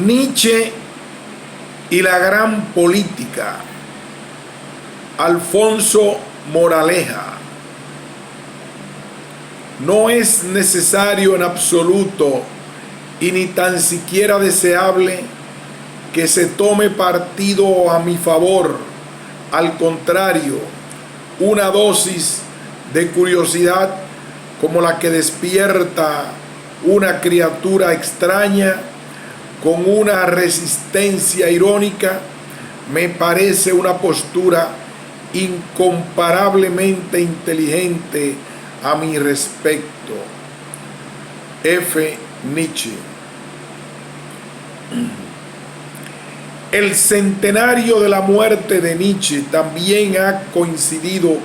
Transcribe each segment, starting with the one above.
Nietzsche y la gran política. Alfonso Moraleja. No es necesario en absoluto y ni tan siquiera deseable que se tome partido a mi favor. Al contrario, una dosis de curiosidad como la que despierta una criatura extraña con una resistencia irónica me parece una postura incomparablemente inteligente a mi respecto. F. Nietzsche. El centenario de la muerte de Nietzsche también ha coincidido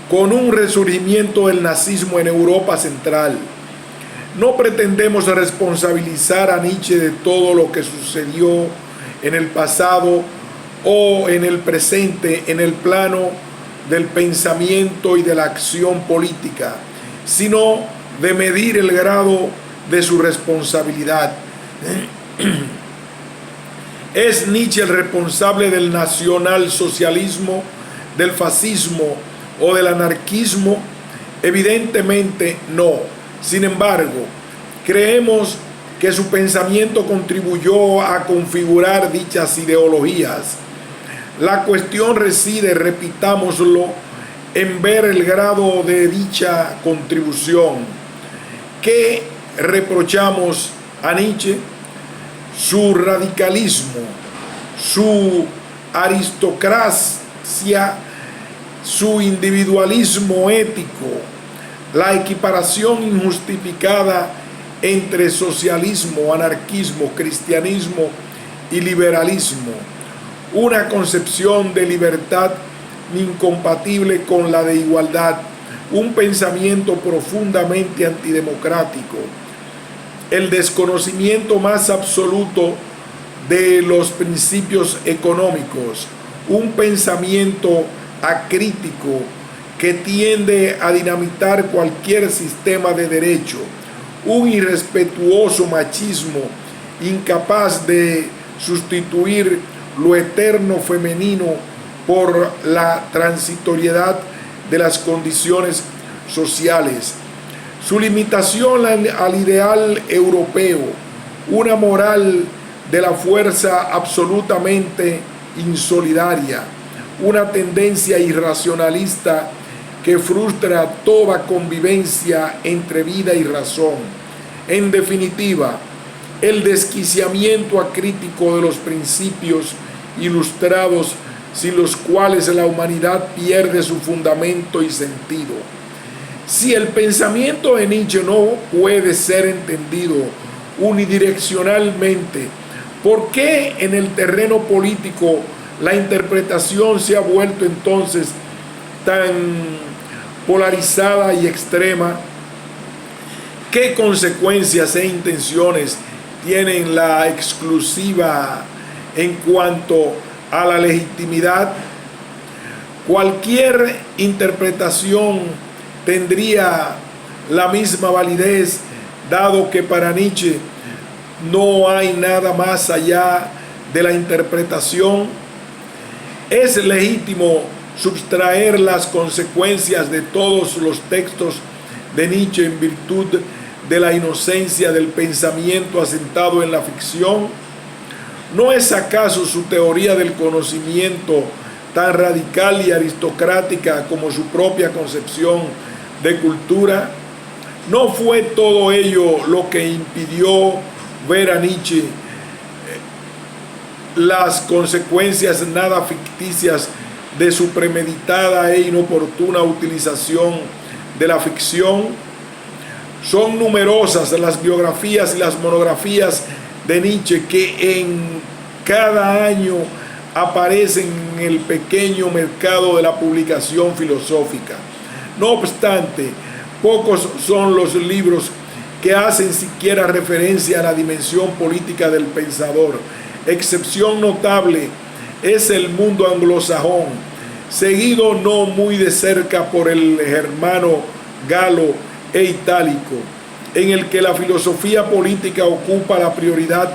con un resurgimiento del nazismo en Europa Central. No pretendemos responsabilizar a Nietzsche de todo lo que sucedió en el pasado o en el presente en el plano del pensamiento y de la acción política, sino de medir el grado de su responsabilidad. ¿Es Nietzsche el responsable del nacionalsocialismo, del fascismo o del anarquismo? Evidentemente no. Sin embargo, creemos que su pensamiento contribuyó a configurar dichas ideologías. La cuestión reside, repitámoslo, en ver el grado de dicha contribución. ¿Qué reprochamos a Nietzsche? Su radicalismo, su aristocracia, su individualismo ético, la equiparación injustificada entre socialismo, anarquismo, cristianismo y liberalismo, una concepción de libertad incompatible con la de igualdad, un pensamiento profundamente antidemocrático, el desconocimiento más absoluto de los principios económicos, un pensamiento acrítico que tiende a dinamitar cualquier sistema de derecho, un irrespetuoso machismo incapaz de sustituir lo eterno femenino por la transitoriedad de las condiciones sociales, su limitación al ideal europeo, una moral de la fuerza absolutamente insolidaria, una tendencia irracionalista que frustra toda convivencia entre vida y razón. En definitiva, el desquiciamiento acrítico de los principios ilustrados sin los cuales la humanidad pierde su fundamento y sentido. Si el pensamiento de Nietzsche no puede ser entendido unidireccionalmente, ¿por qué en el terreno político la interpretación se ha vuelto entonces tan polarizada y extrema? ¿Qué consecuencias e intenciones tienen la exclusiva en cuanto a la legitimidad? Cualquier interpretación tendría la misma validez, dado que para Nietzsche no hay nada más allá de la interpretación. Es legítimo subtraer las consecuencias de todos los textos de Nietzsche en virtud de la inocencia del pensamiento asentado en la ficción. ¿No es acaso su teoría del conocimiento tan radical y aristocrática como su propia concepción de cultura? ¿No fue todo ello lo que impidió ver a Nietzsche las consecuencias nada ficticias de su premeditada e inoportuna utilización de la ficción? Son numerosas las biografías y las monografías de Nietzsche que en cada año aparecen en el pequeño mercado de la publicación filosófica. No obstante, pocos son los libros que hacen siquiera referencia a la dimensión política del pensador. Excepción notable es el mundo anglosajón, seguido no muy de cerca por el germano, galo e itálico, en el que la filosofía política ocupa la prioridad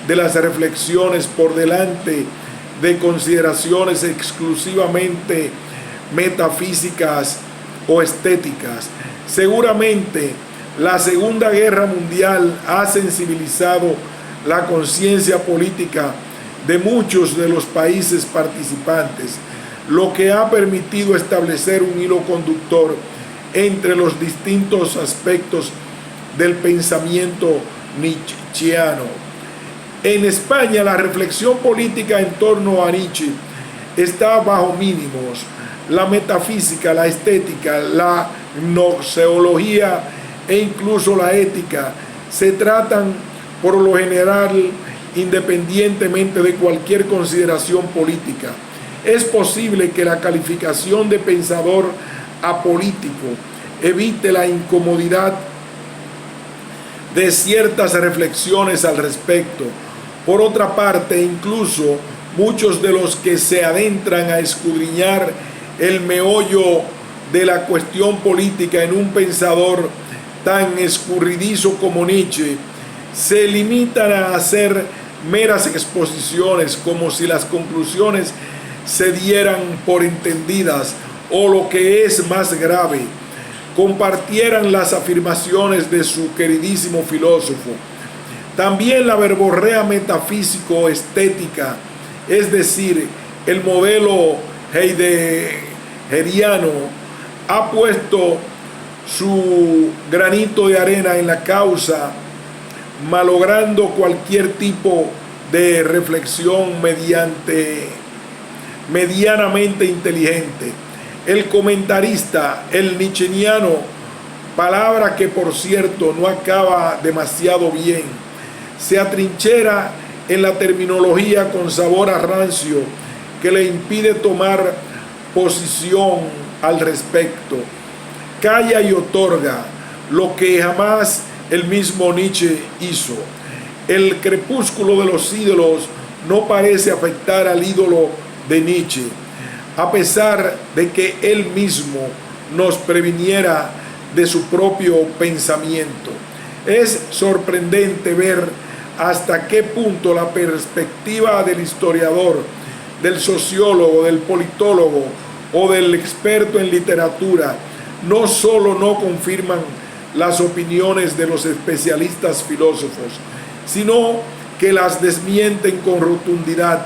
de las reflexiones por delante de consideraciones exclusivamente metafísicas o estéticas. Seguramente la Segunda Guerra Mundial ha sensibilizado la conciencia política de muchos de los países participantes, lo que ha permitido establecer un hilo conductor entre los distintos aspectos del pensamiento nietzscheano. En España, la reflexión política en torno a Nietzsche está bajo mínimos. La metafísica, la estética, la gnoseología e incluso la ética se tratan por lo general independientemente de cualquier consideración política. Es posible que la calificación de pensador apolítico evite la incomodidad de ciertas reflexiones al respecto. Por otra parte, incluso muchos de los que se adentran a escudriñar el meollo de la cuestión política en un pensador tan escurridizo como Nietzsche se limitan a hacer meras exposiciones, como si las conclusiones se dieran por entendidas, o lo que es más grave, compartieran las afirmaciones de su queridísimo filósofo. También la verborrea metafísico-estética, es decir, el modelo heideggeriano, ha puesto su granito de arena en la causa, malogrando cualquier tipo de reflexión medianamente inteligente. El comentarista, el nietzscheano, palabra que por cierto no acaba demasiado bien, se atrinchera en la terminología con sabor a rancio que le impide tomar posición al respecto. Calla y otorga lo que jamás el mismo Nietzsche hizo. El crepúsculo de los ídolos no parece afectar al ídolo de Nietzsche, a pesar de que él mismo nos previniera de su propio pensamiento. Es sorprendente ver hasta qué punto la perspectiva del historiador, del sociólogo, del politólogo o del experto en literatura no solo no confirman las opiniones de los especialistas filósofos, sino que las desmienten con rotundidad.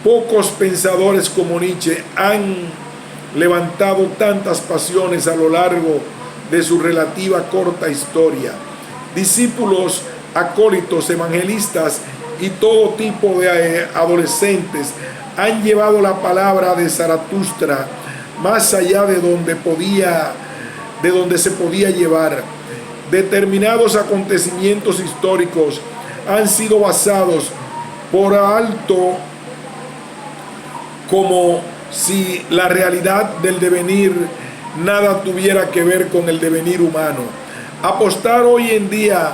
Pocos pensadores como Nietzsche han levantado tantas pasiones a lo largo de su relativa corta historia. Discípulos, acólitos, evangelistas y todo tipo de adolescentes han llevado la palabra de Zaratustra más allá de donde se podía llevar. Determinados acontecimientos históricos han sido basados por alto como si la realidad del devenir nada tuviera que ver con el devenir humano. Apostar hoy en día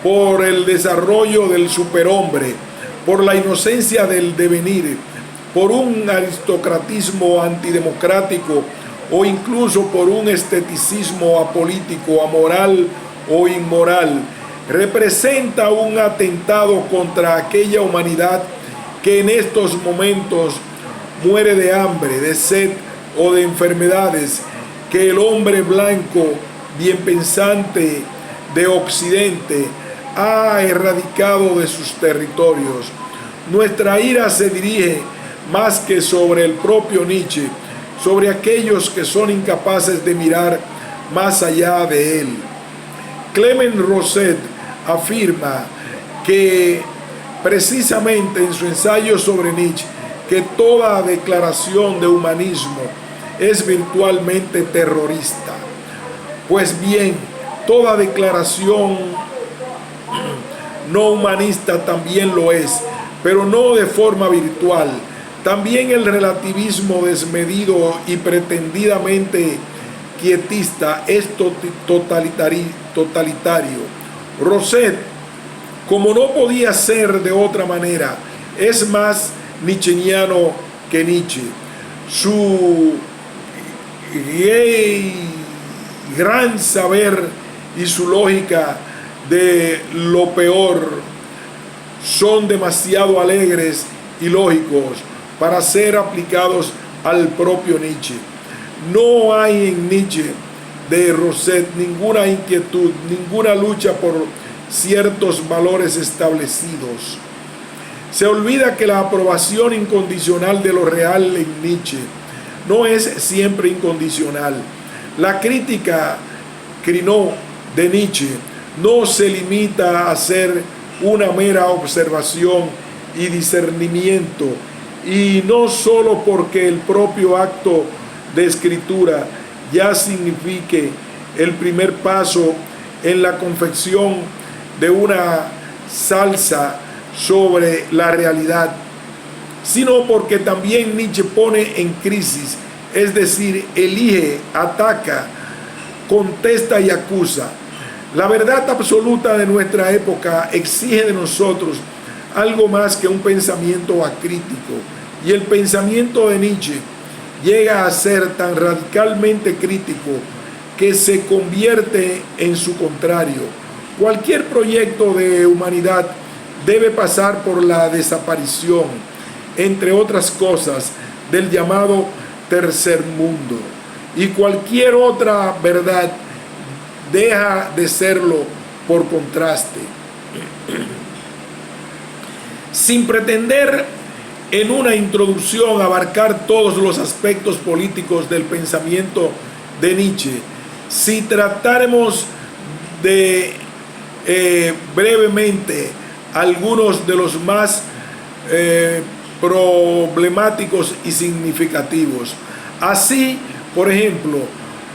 por el desarrollo del superhombre, por la inocencia del devenir, por un aristocratismo antidemocrático o incluso por un esteticismo apolítico, amoral o inmoral, representa un atentado contra aquella humanidad que en estos momentos muere de hambre, de sed o de enfermedades que el hombre blanco, bien pensante de Occidente, ha erradicado de sus territorios. Nuestra ira se dirige más que sobre el propio Nietzsche, sobre aquellos que son incapaces de mirar más allá de él. Clement Rosset afirma que precisamente en su ensayo sobre Nietzsche, que toda declaración de humanismo es virtualmente terrorista. Pues bien, toda declaración no humanista también lo es, pero no de forma virtual. También el relativismo desmedido y pretendidamente quietista es totalitario. Rosset, como no podía ser de otra manera, es más nietzscheano que Nietzsche. Su gran saber y su lógica de lo peor son demasiado alegres y lógicos para ser aplicados al propio Nietzsche. No hay en Nietzsche de Rosset ninguna inquietud, ninguna lucha por ciertos valores establecidos. Se olvida que la aprobación incondicional de lo real en Nietzsche no es siempre incondicional. La crítica Crinó de Nietzsche no se limita a ser una mera observación y discernimiento, y no solo porque el propio acto de escritura ya signifique el primer paso en la confección de una salsa sobre la realidad, sino porque también Nietzsche pone en crisis, es decir, elige, ataca, contesta y acusa. La verdad absoluta de nuestra época exige de nosotros algo más que un pensamiento acrítico, y el pensamiento de Nietzsche llega a ser tan radicalmente crítico que se convierte en su contrario. Cualquier proyecto de humanidad debe pasar por la desaparición, entre otras cosas, del llamado tercer mundo, y cualquier otra verdad deja de serlo por contraste. Sin pretender en una introducción abarcar todos los aspectos políticos del pensamiento de Nietzsche, si tratáramos de brevemente algunos de los más problemáticos y significativos. Así, por ejemplo,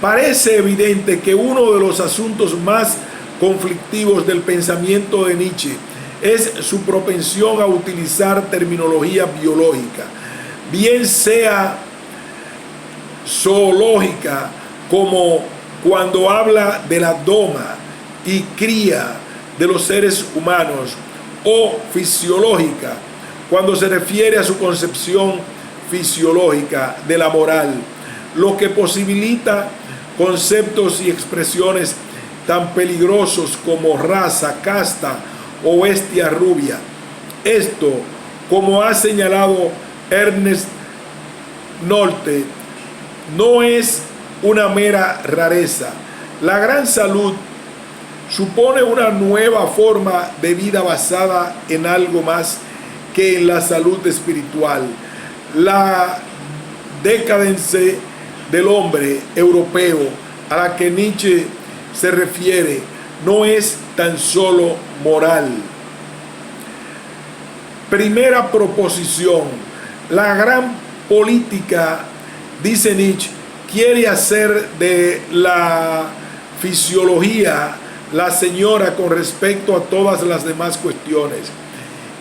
parece evidente que uno de los asuntos más conflictivos del pensamiento de Nietzsche es su propensión a utilizar terminología biológica, bien sea zoológica, como cuando habla de la doma y cría de los seres humanos, o fisiológica, cuando se refiere a su concepción fisiológica de la moral, lo que posibilita conceptos y expresiones tan peligrosos como raza, casta o bestia rubia. Esto, como ha señalado Ernest Nolte, no es una mera rareza. La gran salud supone una nueva forma de vida basada en algo más que en la salud espiritual. La decadencia del hombre europeo a la que Nietzsche se refiere no es tan solo moral. Primera proposición: la gran política, dice Nietzsche, quiere hacer de la fisiología la señora con respecto a todas las demás cuestiones.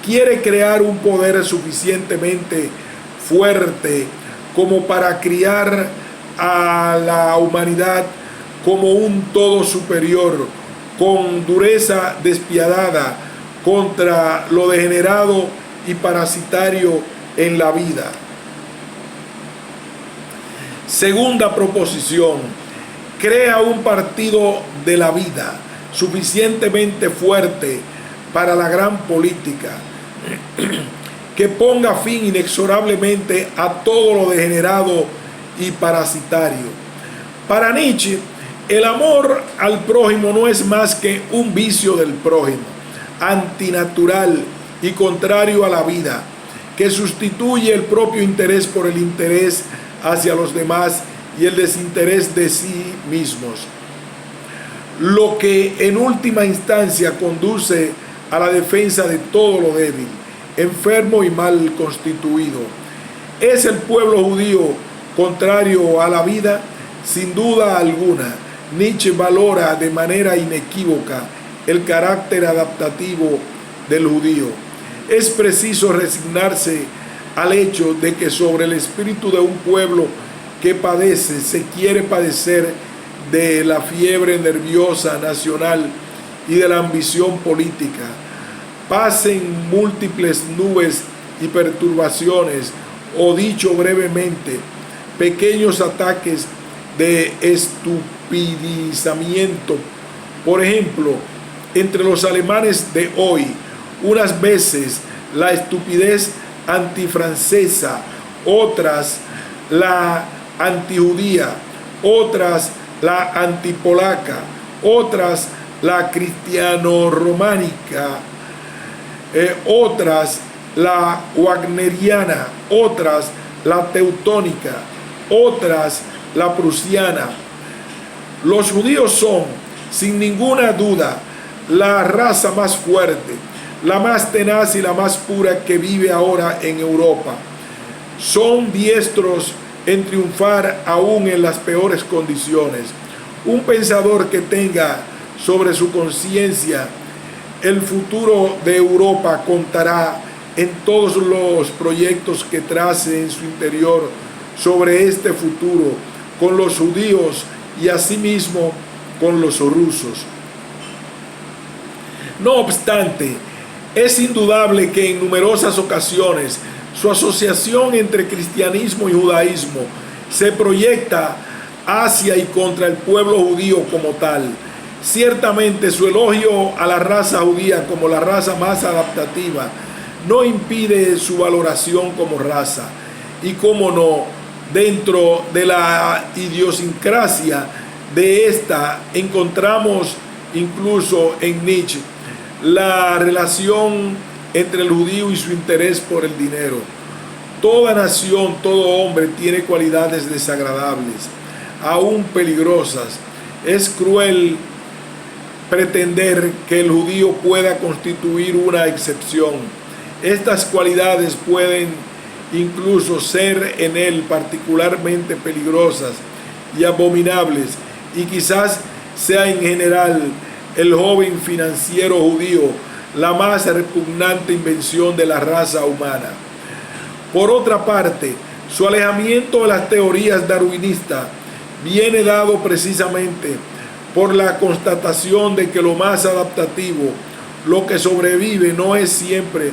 Quiere crear un poder suficientemente fuerte como para criar a la humanidad como un todo superior, con dureza despiadada contra lo degenerado y parasitario en la vida. Segunda proposición: crea un partido de la vida suficientemente fuerte para la gran política, que ponga fin inexorablemente a todo lo degenerado y parasitario. Para Nietzsche, el amor al prójimo no es más que un vicio del prójimo, antinatural y contrario a la vida, que sustituye el propio interés por el interés hacia los demás y el desinterés de sí mismos, lo que en última instancia conduce a la defensa de todo lo débil, enfermo y mal constituido. ¿Es el pueblo judío contrario a la vida? Sin duda alguna. Nietzsche valora de manera inequívoca el carácter adaptativo del judío. Es preciso resignarse al hecho de que sobre el espíritu de un pueblo que padece, se quiere padecer de la fiebre nerviosa nacional y de la ambición política. Pasen múltiples nubes y perturbaciones, o dicho brevemente, pequeños ataques de estupidizamiento. Por ejemplo, entre los alemanes de hoy, unas veces la estupidez antifrancesa, otras la antijudía, otras la antipolaca, otras la cristiano-románica, otras la wagneriana, otras la teutónica, otras la prusiana. Los judíos son, sin ninguna duda, la raza más fuerte, la más tenaz y la más pura que vive ahora en Europa. Son diestros en triunfar aún en las peores condiciones. Un pensador que tenga sobre su conciencia el futuro de Europa contará en todos los proyectos que trace en su interior sobre este futuro con los judíos y asimismo con los rusos. No obstante, es indudable que en numerosas ocasiones su asociación entre cristianismo y judaísmo se proyecta hacia y contra el pueblo judío como tal. Ciertamente su elogio a la raza judía como la raza más adaptativa no impide su valoración como raza. Y cómo no, dentro de la idiosincrasia de esta encontramos incluso en Nietzsche la relación entre el judío y su interés por el dinero. Toda nación, todo hombre tiene cualidades desagradables, aún peligrosas. Es cruel pretender que el judío pueda constituir una excepción. Estas cualidades pueden incluso ser en él particularmente peligrosas y abominables, y quizás sea en general el joven financiero judío la más repugnante invención de la raza humana. Por otra parte, su alejamiento de las teorías darwinistas viene dado precisamente por la constatación de que lo más adaptativo, lo que sobrevive, no es siempre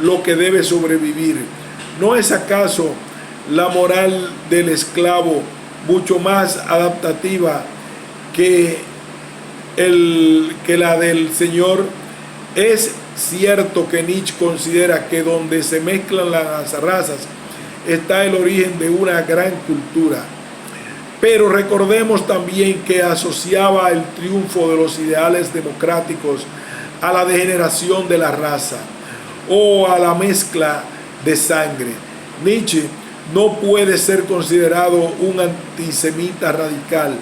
lo que debe sobrevivir. ¿No es acaso la moral del esclavo mucho más adaptativa que la del señor? Es cierto que Nietzsche considera que donde se mezclan las razas está el origen de una gran cultura. Pero recordemos también que asociaba el triunfo de los ideales democráticos a la degeneración de la raza o a la mezcla de sangre. Nietzsche no puede ser considerado un antisemita radical,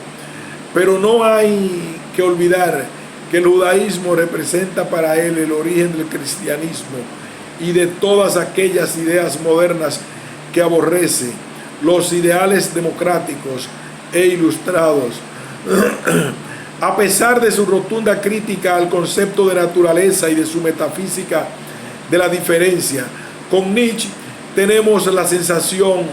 pero no hay que olvidar que el judaísmo representa para él el origen del cristianismo y de todas aquellas ideas modernas que aborrece, los ideales democráticos e ilustrados. A pesar de su rotunda crítica al concepto de naturaleza y de su metafísica de la diferencia, con Nietzsche tenemos la sensación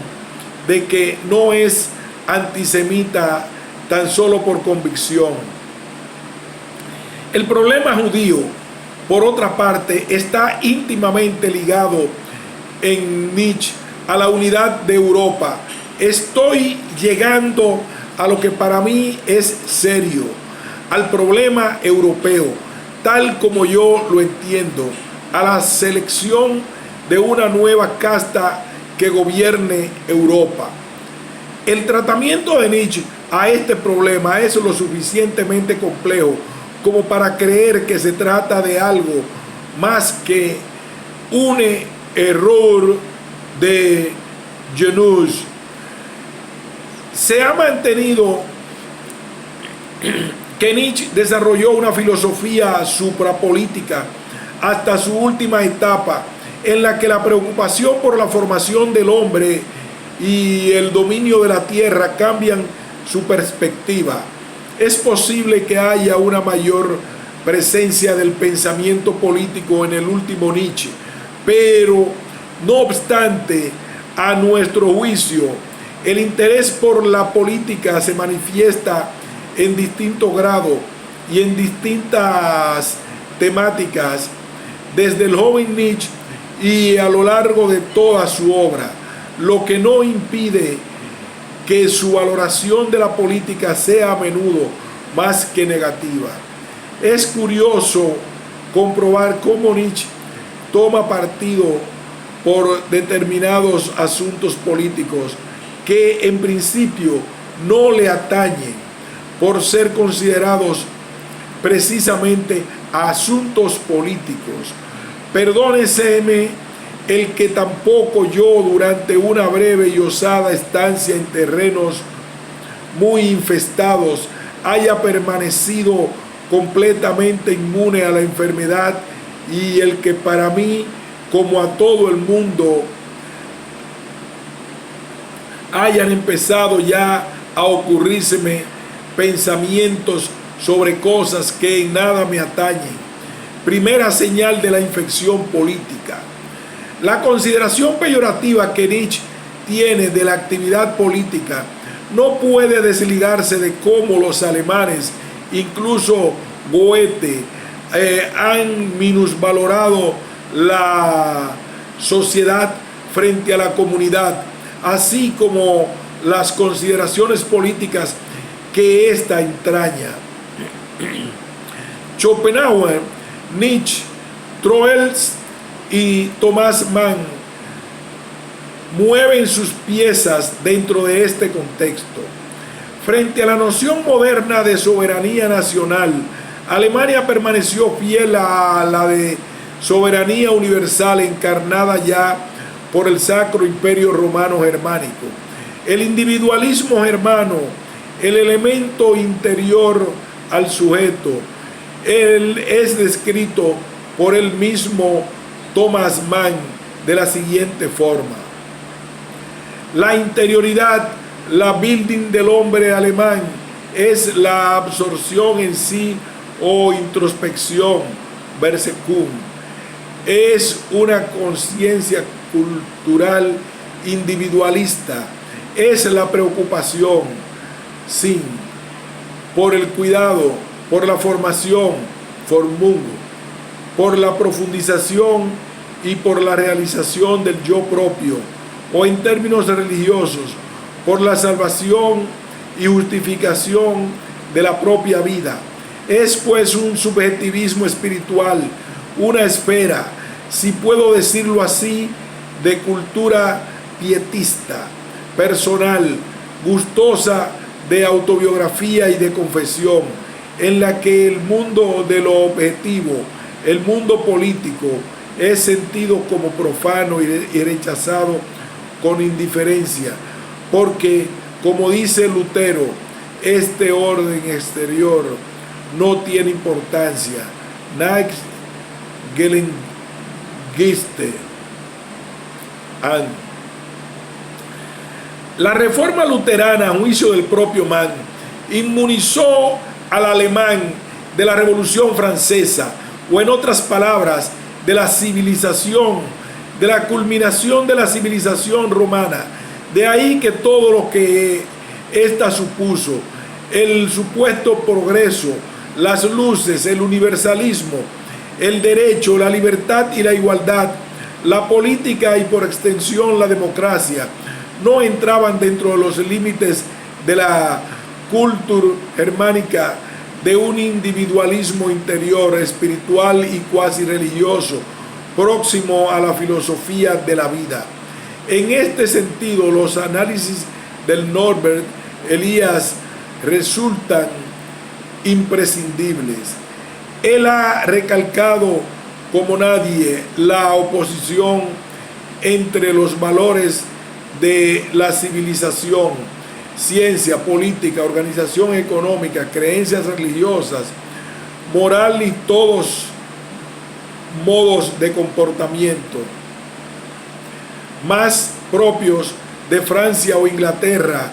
de que no es antisemita tan solo por convicción. El problema judío, por otra parte, está íntimamente ligado en Nietzsche a la unidad de Europa. Estoy llegando a lo que para mí es serio, al problema europeo, tal como yo lo entiendo, a la selección de una nueva casta que gobierne Europa. El tratamiento de Nietzsche a este problema es lo suficientemente complejo como para creer que se trata de algo más que un error de Genus. Se ha mantenido que Nietzsche desarrolló una filosofía suprapolítica hasta su última etapa, en la que la preocupación por la formación del hombre y el dominio de la tierra cambian su perspectiva. Es posible que haya una mayor presencia del pensamiento político en el último Nietzsche, pero no obstante, a nuestro juicio, el interés por la política se manifiesta en distinto grado y en distintas temáticas, desde el joven Nietzsche y a lo largo de toda su obra, lo que no impide que su valoración de la política sea a menudo más que negativa. Es curioso comprobar cómo Nietzsche toma partido por determinados asuntos políticos que en principio no le atañen, por ser considerados precisamente asuntos políticos. Perdóneseme el que tampoco yo, durante una breve y osada estancia en terrenos muy infestados, haya permanecido completamente inmune a la enfermedad, y el que para mí, como a todo el mundo, hayan empezado ya a ocurrírseme pensamientos sobre cosas que en nada me atañen. Primera señal de la infección política. La consideración peyorativa que Nietzsche tiene de la actividad política no puede desligarse de cómo los alemanes, incluso Goethe, han minusvalorado la sociedad frente a la comunidad, así como las consideraciones políticas que ésta entraña. Schopenhauer, Nietzsche, Troels y Thomas Mann mueven sus piezas dentro de este contexto. Frente a la noción moderna de soberanía nacional, Alemania permaneció fiel a la de soberanía universal encarnada ya por el Sacro Imperio Romano Germánico. El individualismo germano, el elemento interior al sujeto, él es descrito por el mismo Thomas Mann de la siguiente forma: la interioridad, la Bildung del hombre alemán, es la absorción en sí o introspección, Versekung. Es una conciencia cultural individualista, es la preocupación, sin, por el cuidado, por la formación, Formung, por la profundización y por la realización del yo propio, o en términos religiosos, por la salvación y justificación de la propia vida. Es pues un subjetivismo espiritual, una esfera, si puedo decirlo así, de cultura pietista, personal, gustosa de autobiografía y de confesión, en la que el mundo de lo objetivo, el mundo político, es sentido como profano y rechazado con indiferencia, porque, como dice Lutero, este orden exterior no tiene importancia. Nichts Gelingiste an. La reforma luterana, a juicio del propio Mann, inmunizó al alemán de la Revolución Francesa, o en otras palabras, de la civilización, de la culminación de la civilización romana. De ahí que todo lo que ésta supuso, el supuesto progreso, las luces, el universalismo, el derecho, la libertad y la igualdad, la política y por extensión la democracia, no entraban dentro de los límites de la cultura germánica, de un individualismo interior, espiritual y cuasi religioso, próximo a la filosofía de la vida. En este sentido, los análisis del Norbert Elias resultan imprescindibles. Él ha recalcado como nadie la oposición entre los valores de la civilización, ciencia, política, organización económica, creencias religiosas, moral y todos modos de comportamiento más propios de Francia o Inglaterra,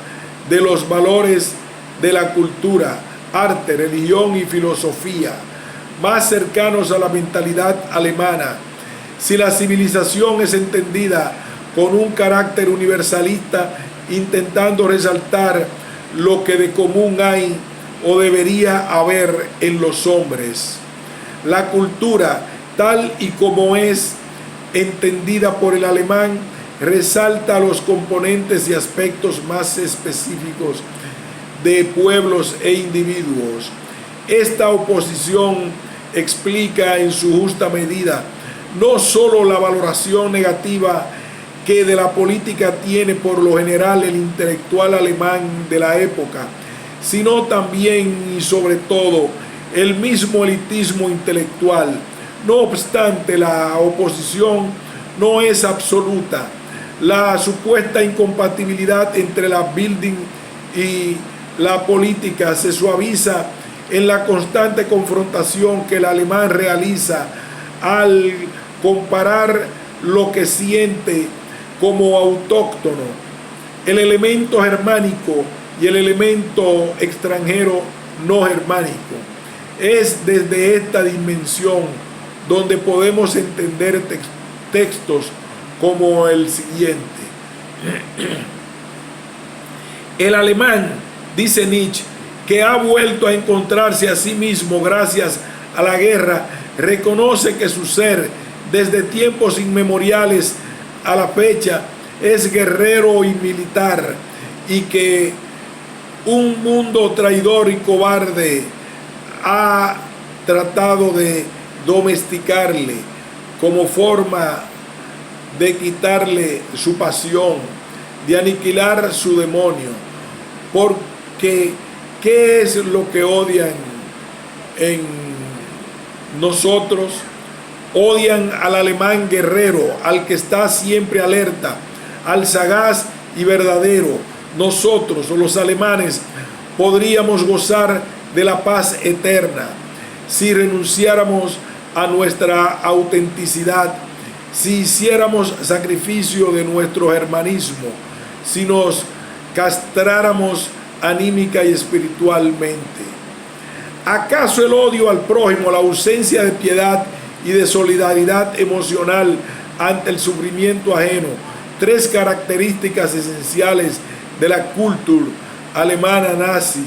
de los valores de la cultura, arte, religión y filosofía, más cercanos a la mentalidad alemana. Si la civilización es entendida con un carácter universalista, intentando resaltar lo que de común hay o debería haber en los hombres, la cultura, tal y como es entendida por el alemán, resalta los componentes y aspectos más específicos de pueblos e individuos. Esta oposición explica en su justa medida no solo la valoración negativa que de la política tiene por lo general el intelectual alemán de la época, sino también y sobre todo el mismo elitismo intelectual. No obstante, la oposición no es absoluta. La supuesta incompatibilidad entre la Bildung y la política se suaviza en la constante confrontación que el alemán realiza al comparar lo que siente como autóctono, el elemento germánico y el elemento extranjero no germánico. Es desde esta dimensión donde podemos entender textos como el siguiente. El alemán, dice Nietzsche, que ha vuelto a encontrarse a sí mismo gracias a la guerra, reconoce que su ser, desde tiempos inmemoriales a la fecha, es guerrero y militar, y que un mundo traidor y cobarde ha tratado de domesticarle como forma de quitarle su pasión, de aniquilar su demonio. Porque ¿qué es lo que odian en nosotros? Odian al alemán guerrero, al que está siempre alerta, al sagaz y verdadero. Nosotros, los alemanes, podríamos gozar de la paz eterna si renunciáramos a nuestra autenticidad, si hiciéramos sacrificio de nuestro germanismo, si nos castráramos anímica y espiritualmente. ¿Acaso el odio al prójimo, la ausencia de piedad y de solidaridad emocional ante el sufrimiento ajeno, tres características esenciales de la cultura alemana nazi,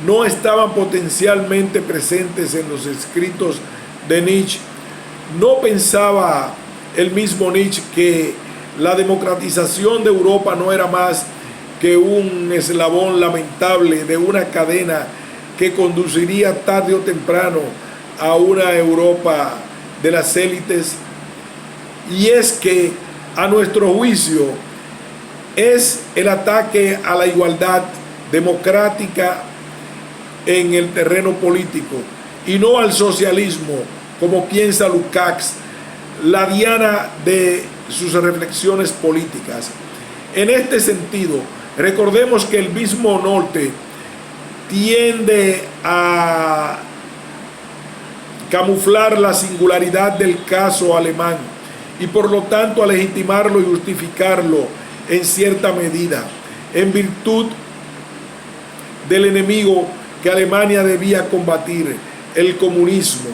no estaban potencialmente presentes en los escritos de Nietzsche? ¿No pensaba el mismo Nietzsche que la democratización de Europa no era más que un eslabón lamentable de una cadena que conduciría tarde o temprano a una Europa de las élites? Y es que, a nuestro juicio, es el ataque a la igualdad democrática en el terreno político y no al socialismo, como piensa Lukács, la diana de sus reflexiones políticas. En este sentido, recordemos que el mismo norte tiende a camuflar la singularidad del caso alemán y por lo tanto a legitimarlo y justificarlo en cierta medida, en virtud del enemigo que Alemania debía combatir, el comunismo.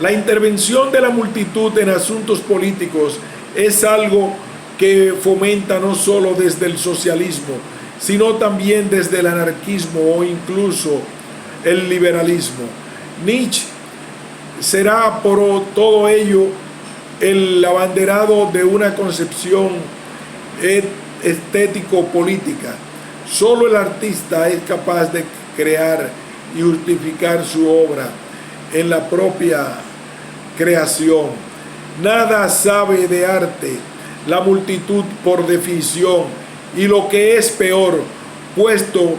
La intervención de la multitud en asuntos políticos es algo que fomenta no solo desde el socialismo, sino también desde el anarquismo o incluso el liberalismo. Nietzsche será por todo ello el abanderado de una concepción estético-política. Solo el artista es capaz de crear y justificar su obra en la propia creación. Nada sabe de arte la multitud por definición, y lo que es peor, puesto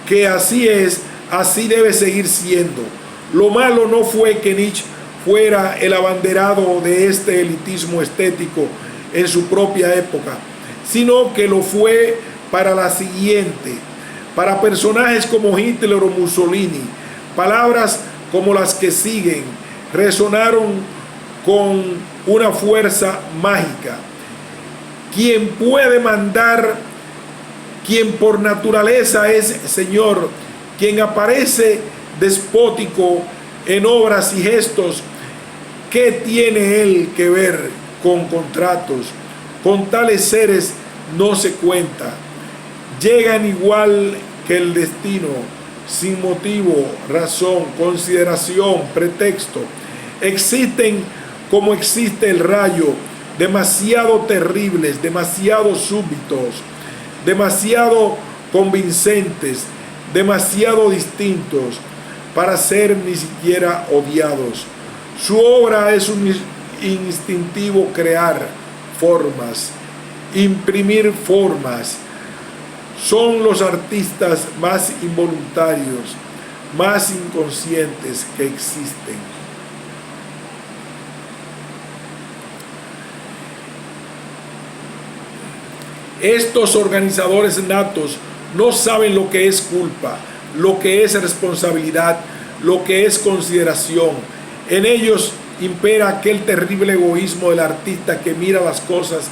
que así es, así debe seguir siendo. Lo malo no fue que Nietzsche fuera el abanderado de este elitismo estético en su propia época, sino que lo fue para la siguiente, para personajes como Hitler o Mussolini. Palabras como las que siguen resonaron con una fuerza mágica. Quien puede mandar, quien por naturaleza es Señor, quien aparece despótico en obras y gestos, ¿qué tiene él que ver con contratos? Con tales seres no se cuenta. Llegan igual que el destino, sin motivo, razón, consideración, pretexto. Existen como existe el rayo, demasiado terribles, demasiado súbitos, demasiado convincentes, demasiado distintos para ser ni siquiera odiados. Su obra es un instintivo crear formas, imprimir formas. Son los artistas más involuntarios, más inconscientes que existen. Estos organizadores natos no saben lo que es culpa, lo que es responsabilidad, lo que es consideración. En ellos impera aquel terrible egoísmo del artista que mira las cosas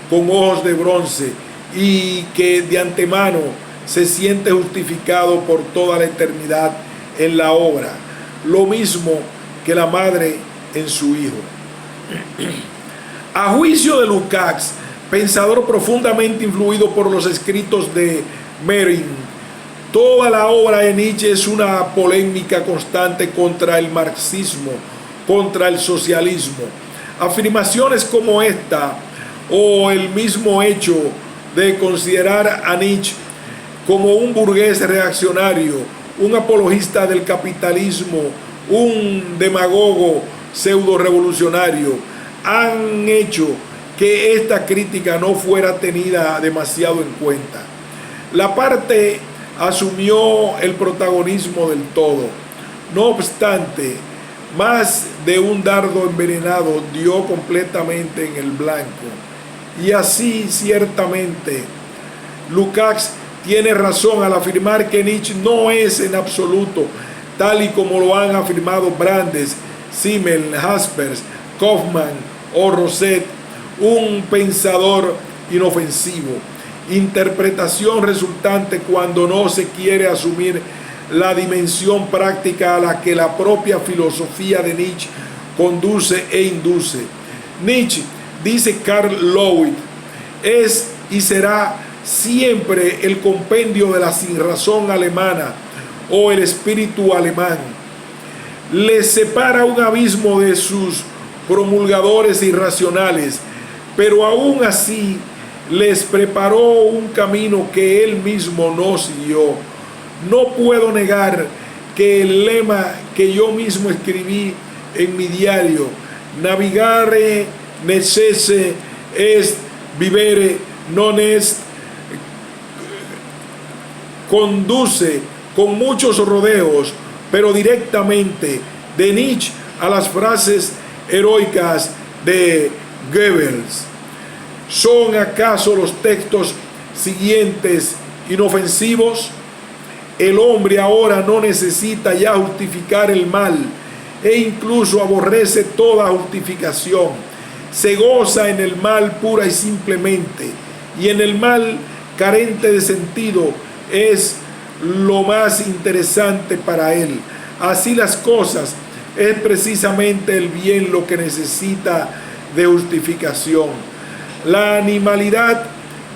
con ojos de bronce y que de antemano se siente justificado por toda la eternidad en la obra, lo mismo que la madre en su hijo. A juicio de Lukács, pensador profundamente influido por los escritos de Merin, toda la obra de Nietzsche es una polémica constante contra el marxismo, contra el socialismo. Afirmaciones como esta, o el mismo hecho de considerar a Nietzsche como un burgués reaccionario, un apologista del capitalismo, un demagogo pseudo-revolucionario, han hecho que esta crítica no fuera tenida demasiado en cuenta. La parte asumió el protagonismo del todo. No obstante, más de un dardo envenenado dio completamente en el blanco. Y así, ciertamente, Lukács tiene razón al afirmar que Nietzsche no es en absoluto, tal y como lo han afirmado Brandes, Simmel, Jaspers, Kaufmann o Rosset, un pensador inofensivo. Interpretación resultante cuando no se quiere asumir la dimensión práctica a la que la propia filosofía de Nietzsche conduce e induce. Nietzsche, dice Karl Lowitt, es y será siempre el compendio de la sinrazón alemana o el espíritu alemán. Les separa un abismo de sus promulgadores irracionales, pero aún así les preparó un camino que él mismo no siguió. No puedo negar que el lema que yo mismo escribí en mi diario, navigare necesse est vivere non est, conduce con muchos rodeos, pero directamente de Nietzsche a las frases heroicas de Goebbels. ¿Son acaso los textos siguientes inofensivos? El hombre ahora no necesita ya justificar el mal e incluso aborrece toda justificación. Se goza en el mal pura y simplemente, y en el mal carente de sentido es lo más interesante para él. Así las cosas, es precisamente el bien lo que necesita de justificación. La animalidad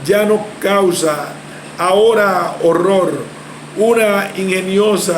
ya no causa ahora horror. Una ingeniosa